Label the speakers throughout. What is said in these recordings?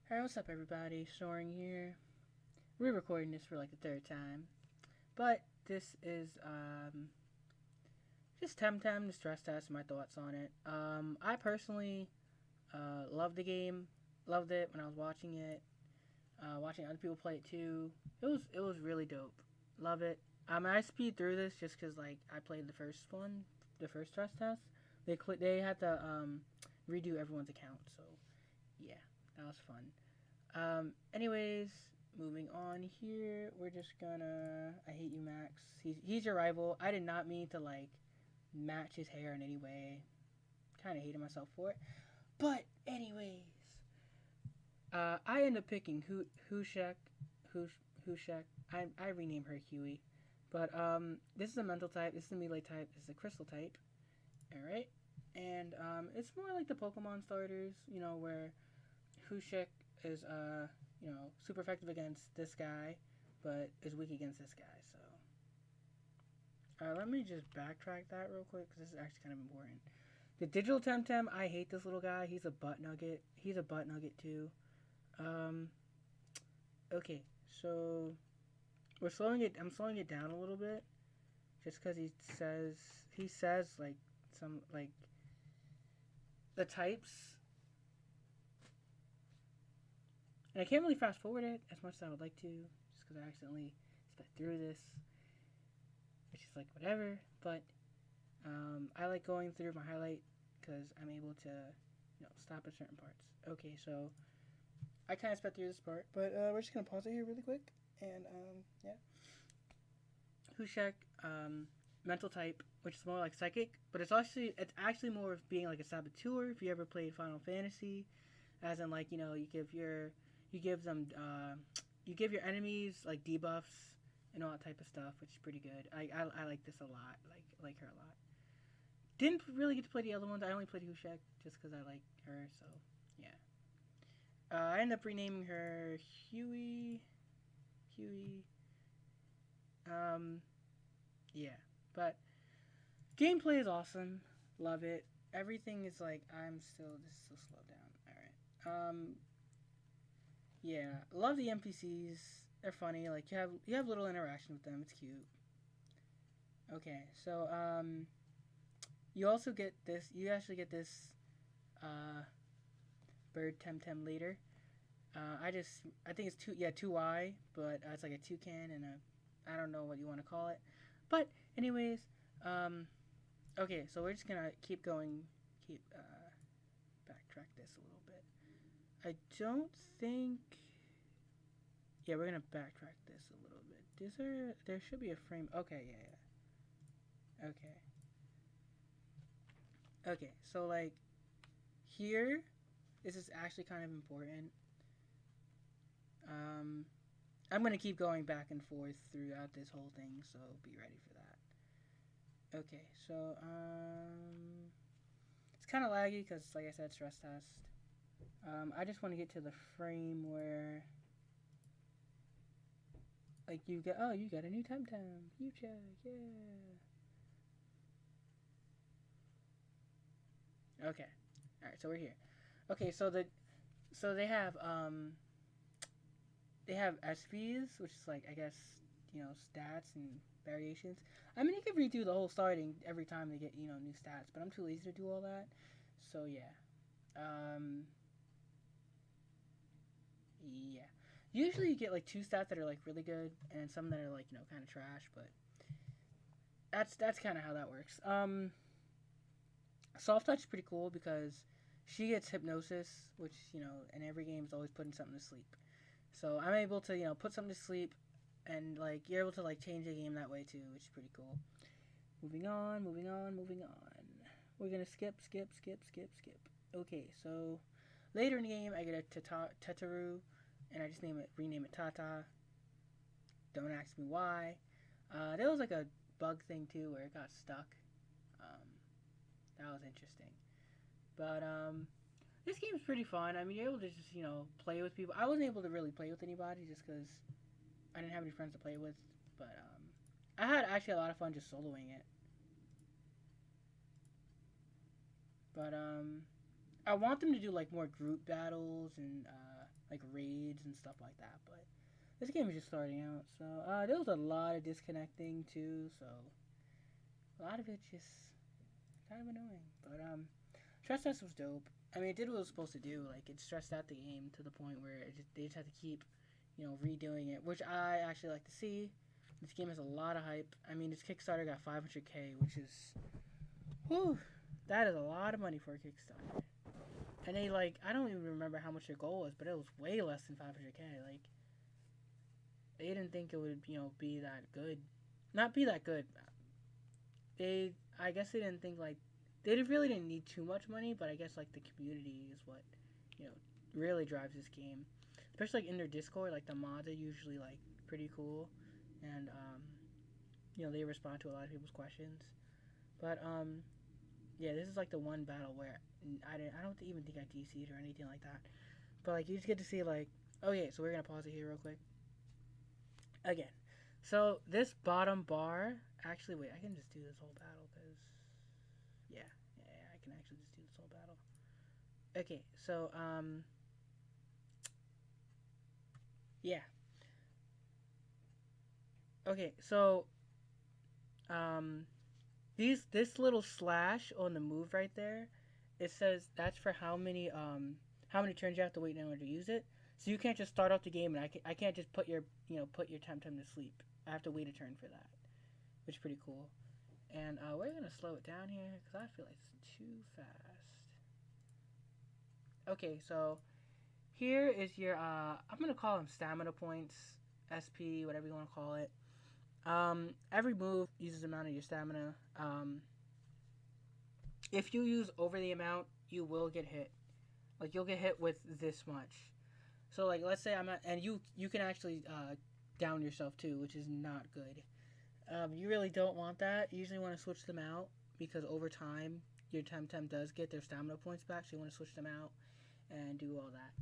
Speaker 1: Hey, what's up, everybody? Soaring here. We're recording this for like the third time, but this is just TemTem, the stress test, my thoughts on it. I personally loved the game, loved it when I was watching it, watching other people play it too. It was really dope. Love it. I speed through this just because like I played the first one, the first stress test. They had to redo everyone's account, so yeah, that was fun. Anyways, moving on here, we're just gonna. I hate you, Max. He's your rival. I did not mean to like match his hair in any way. Kind of hated myself for it. But anyways, I end up picking Hushek. Hushek. I rename her Huey. But this is a mental type. This is a melee type. This is a crystal type. All right. And it's more like the Pokemon starters, where Hushek is super effective against this guy, but is weak against this guy. So let me just backtrack that real quick because this is actually kind of important. The digital Temtem, I hate this little guy. He's a butt nugget. He's a butt nugget too. Um, okay, so we're slowing it. I'm slowing it down a little bit, just because he says like some like the types, and I can't really fast forward it as much as I would like to, just because I accidentally sped through this, which is like whatever. But I like going through my highlight because I'm able to, stop at certain parts. Okay, so I kind of sped through this part, but we're just gonna pause it here really quick, and yeah. Hushek, mental type, which is more like psychic, but it's actually more of being like a saboteur. If you ever played Final Fantasy, as in like you give them you give your enemies like debuffs and all that type of stuff, which is pretty good. I like this a lot. Like her a lot. Didn't really get to play the other ones. I only played Hushek just because I like her. So yeah. I ended up renaming her Huey. Huey. Um, yeah, but gameplay is awesome. Love it. Everything is like I'm still just so slowed down. All right. Yeah, love the NPCs. They're funny. Like you have little interaction with them. It's cute. Okay, so you also get this. You actually get this uh bird Temtem later. I think it's two Y, but it's like a toucan and a I don't know what you want to call it, but anyways, um, okay, so we're just gonna keep going, keep backtrack this a little bit. I don't think. Yeah, we're gonna backtrack this a little bit. There should be a frame? Okay, yeah. Okay. So like here, this is actually kind of important. Um, I'm gonna keep going back and forth throughout this whole thing, so be ready for that. Okay, so it's kind of laggy because, like I said, stress test. I just want to get to the frame where like you got a new TemTem, you check, yeah. Okay, all right, so we're here. Okay, so they have SVs, which is like I guess stats and variations. I mean, you could redo the whole starting every time they get new stats, but I'm too lazy to do all that. So yeah, um, yeah. Usually you get like two stats that are like really good, and some that are like kind of trash. But that's kind of how that works. Soft touch is pretty cool because she gets hypnosis, which in every game is always putting something to sleep. So I'm able to put something to sleep, and like you're able to like change the game that way too, which is pretty cool. Moving on, moving on, moving on. We're gonna skip. Okay, so later in the game I get a Tetaru, and I just rename it Tata. Don't ask me why. There was like a bug thing too where it got stuck. Um, that was interesting. But this game's pretty fun. I mean, you're able to just play with people. I wasn't able to really play with anybody just because I didn't have any friends to play with. But I had actually a lot of fun just soloing it. But I want them to do like more group battles and like raids and stuff like that. But this game is just starting out, so there was a lot of disconnecting too. So a lot of it just kind of annoying. But stress test was dope. I mean, it did what it was supposed to do. Like it stressed out the game to the point where they just had to keep, redoing it, which I actually like to see. This game has a lot of hype. I mean, this Kickstarter got 500K, which is, whew, that is a lot of money for a Kickstarter. And they I don't even remember how much their goal was, but it was way less than 500K. Like, they didn't think it would, be that good. Not be that good. I guess they didn't think they really didn't need too much money, but I guess the community is what, really drives this game. Especially in their Discord, the mods are usually pretty cool, and they respond to a lot of people's questions. But yeah, this is the one battle where I don't even think I DC'd or anything like that. But you just get to see okay, so we're gonna pause it here real quick. Again, so this bottom bar, actually, wait, I can just do this whole battle because yeah, I can actually just do this whole battle. Okay, so yeah. Okay, so this little slash on the move right there, it says that's for how many turns you have to wait in order to use it. So you can't just start off the game and I can't just put your TemTem to sleep. I have to wait a turn for that, which is pretty cool. And we're gonna slow it down here because I feel like it's too fast. Okay, so here is your I'm gonna call them stamina points, SP, whatever you want to call it. Every move uses the amount of your stamina. If you use over the amount, you will get hit. You'll get hit with this much. So let's say I'm at, and you can actually down yourself too, which is not good. You really don't want that. You usually want to switch them out because over time your TemTem does get their stamina points back. So you want to switch them out and do all that.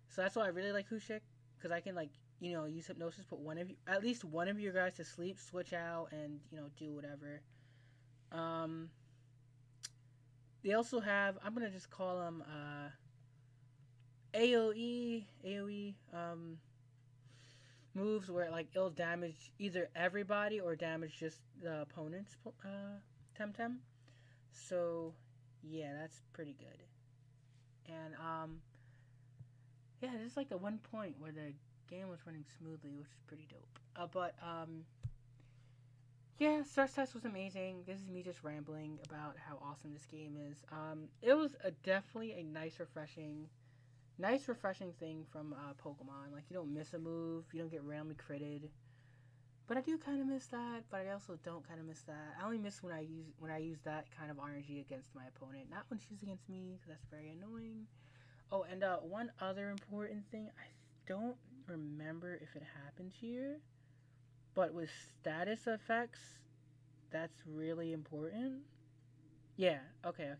Speaker 1: So that's why I really like Hushik, because I can use hypnosis, put at least one of your guys to sleep, switch out, and do whatever. They also have, I'm gonna just call them AOE moves where it'll damage either everybody or damage just the opponent's TemTem. So yeah, that's pretty good. And yeah, this is the one point where the game was running smoothly, which is pretty dope. But yeah, Stress Test was amazing. This is me just rambling about how awesome this game is. It was definitely a nice, refreshing thing from Pokemon. You don't miss a move, you don't get randomly critted. But I do kind of miss that. But I also don't kind of miss that. I only miss when I use that kind of RNG against my opponent, not when she's against me, because that's very annoying. Oh, and one other important thing, I don't remember if it happened here, but with status effects, that's really important. Yeah, okay.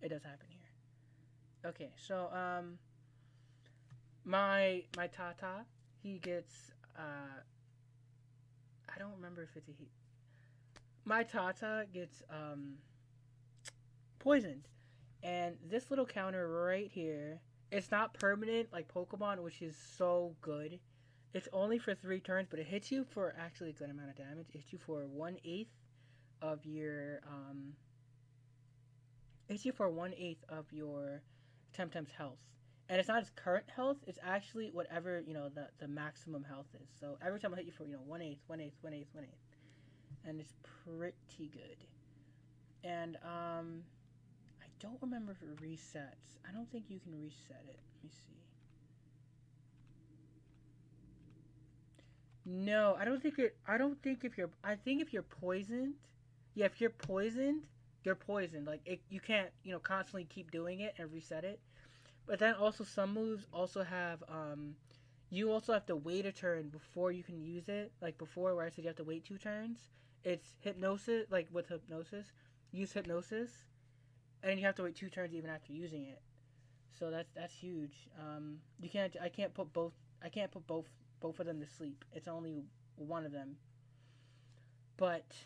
Speaker 1: It does happen here. Okay, so my Tata, he gets I don't remember if it's a he. My Tata gets poisoned. And this little counter right here, it's not permanent like Pokemon, which is so good. It's only for 3 turns, but it hits you for actually a good amount of damage. It hits you for 1/8 of your TemTem's health. And it's not its current health, it's actually whatever, the maximum health is. So every time I hit you for, 1/8, 1/8, 1/8, 1/8. And it's pretty good. And I don't remember if it resets. I don't think you can reset it. Let me see. No, I don't think it. I think if you're poisoned, yeah, if you're poisoned, you're poisoned. You can't, constantly keep doing it and reset it. But then also some moves also have you also have to wait a turn before you can use it. Like before, where I said you have to wait 2 turns. It's hypnosis. With hypnosis, use hypnosis, and you have to wait 2 turns even after using it. So that's huge. You can't. I can't put both. Both of them to sleep. It's only one of them. But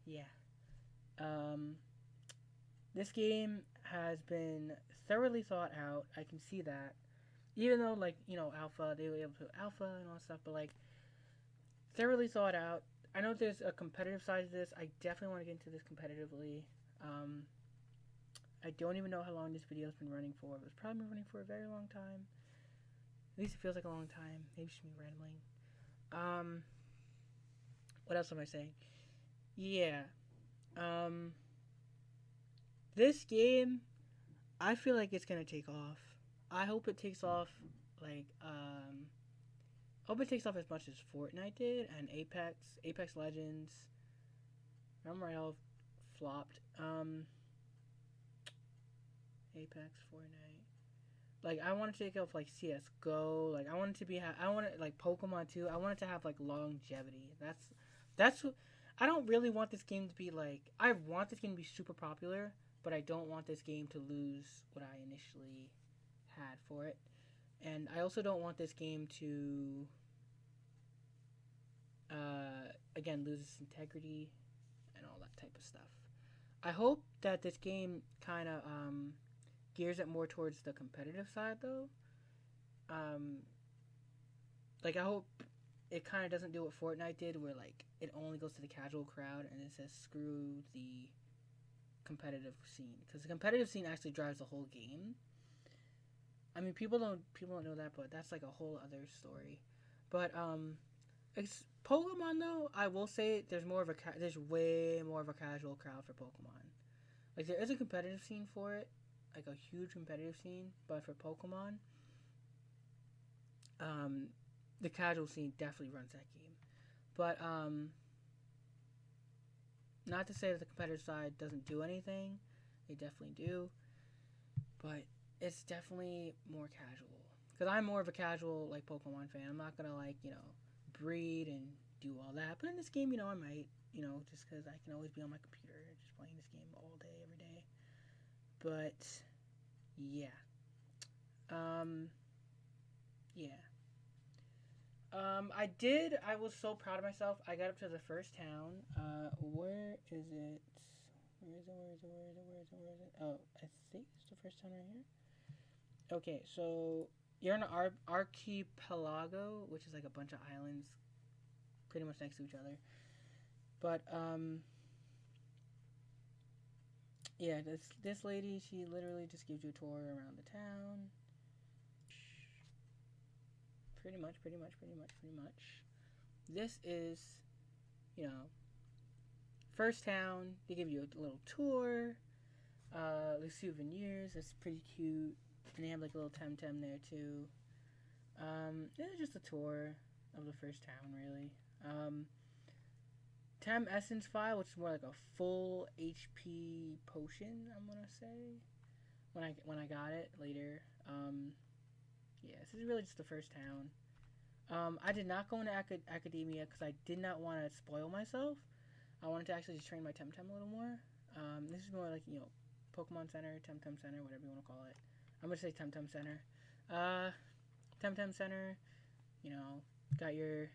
Speaker 1: yeah, this game has been thoroughly thought out. I can see that. even though like alpha, they were able to alpha and all that stuff, but like thoroughly thought out. I know there's a competitive side to this. I definitely want to get into this competitively. Um, I don't even know how long this video's been running for. It's probably been running for a very long time. At least it feels like a long time. Maybe it's just me rambling. What else am I saying? Yeah. Um, this game, I feel like it's gonna take off. I hope it takes off like I hope it takes off as much as Fortnite did and Apex Legends. Remember how flopped. Apex, Fortnite. Like I want to take off like CS:GO. Like I want it to be. I want it like Pokemon too. I want it to have like longevity. That's. I don't really want this game to be like. I want this game to be super popular, but I don't want this game to lose what I initially had for it. And I also don't want this game to again lose its integrity and all that type of stuff. I hope that this game kind of gears it more towards the competitive side though. Um, like I hope it kind of doesn't do what Fortnite did, where like it only goes to the casual crowd and it says screw the competitive scene, because the competitive scene actually drives the whole game. I mean, people don't know that, but that's like a whole other story. But it's Pokemon though. I will say there's way more of a casual crowd for Pokemon. Like there is a competitive scene for it, like a huge competitive scene, but for Pokemon, um, the casual scene definitely runs that game. But not to say that the competitive side doesn't do anything, they definitely do, but it's definitely more casual. Because I'm more of a casual like Pokemon fan. I'm not gonna like breed and do all that. But in this game, I might, just because I can always be on my computer just playing this game all day, every day. But yeah, um, yeah. I did. I was so proud of myself. I got up to the first town. Where is it? Where is it? Where is it? Where is it? Where is it? Where is it? Oh, I think it's the first town right here. Okay, so you're in an archipelago, which is like a bunch of islands, pretty much next to each other. But yeah, this lady, she literally just gives you a tour around the town. Pretty much, pretty much, pretty much, pretty much. This is, you know, first town. They give you a little tour. The souvenirs. It's pretty cute, and they have like a little TemTem there too. It's just a tour of the first town, really. Tem Essence File, which is more like a full HP potion. I'm gonna say when I got it later. Yeah, this is really just the first town. I did not go into academia because I did not want to spoil myself. I wanted to actually just train my TemTem a little more. This is more like Pokemon Center, TemTem Center, whatever you want to call it. I'm gonna say TemTem Center. Uh, TemTem Center. Got your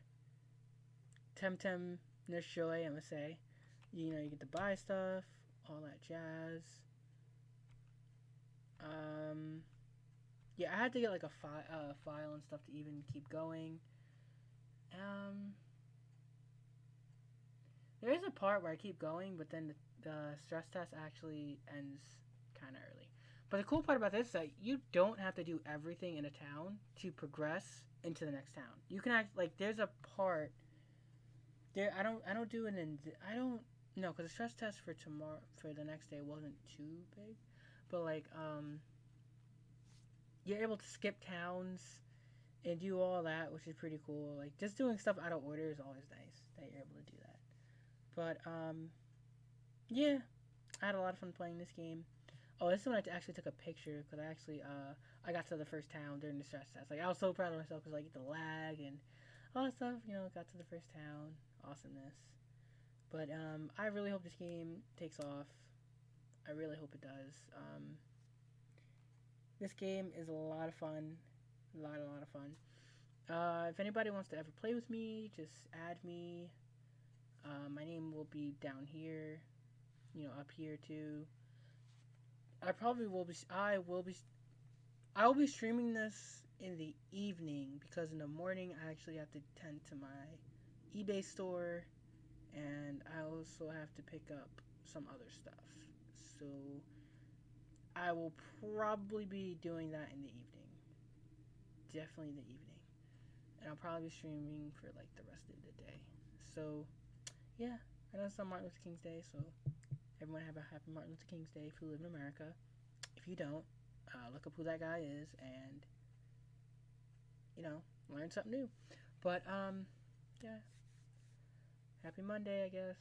Speaker 1: TemTem Nurse Joy. I'm gonna say. You get to buy stuff, all that jazz. Yeah, I had to get like a file and stuff to even keep going. Um, there is a part where I keep going, but then the stress test actually ends kind of early. But the cool part about this is that you don't have to do everything in a town to progress into the next town. You can act like there's a part there. I don't do it in. I don't no, because the stress test for tomorrow for the next day wasn't too big, but like you're able to skip towns and do all that, which is pretty cool. Like just doing stuff out of order is always nice that you're able to do that. But yeah, I had a lot of fun playing this game. Oh, this is when I actually took a picture because I got to the first town during the stress test. Like I was so proud of myself because like the lag and all that stuff. Got to the first town. Awesomeness. But I really hope this game takes off. I really hope it does. This game is a lot of fun. A lot of fun. If anybody wants to ever play with me, just add me. My name will be down here, up here too. I probably will be. I will be streaming this in the evening because in the morning I actually have to tend to my eBay store and I also have to pick up some other stuff. So I will probably be doing that in the evening. Definitely in the evening. And I'll probably be streaming for like the rest of the day. So yeah, I know it's on Martin Luther King's Day, so everyone have a happy Martin Luther King's Day if you live in America. If you don't, look up who that guy is and learn something new. But yeah, happy Monday, I guess.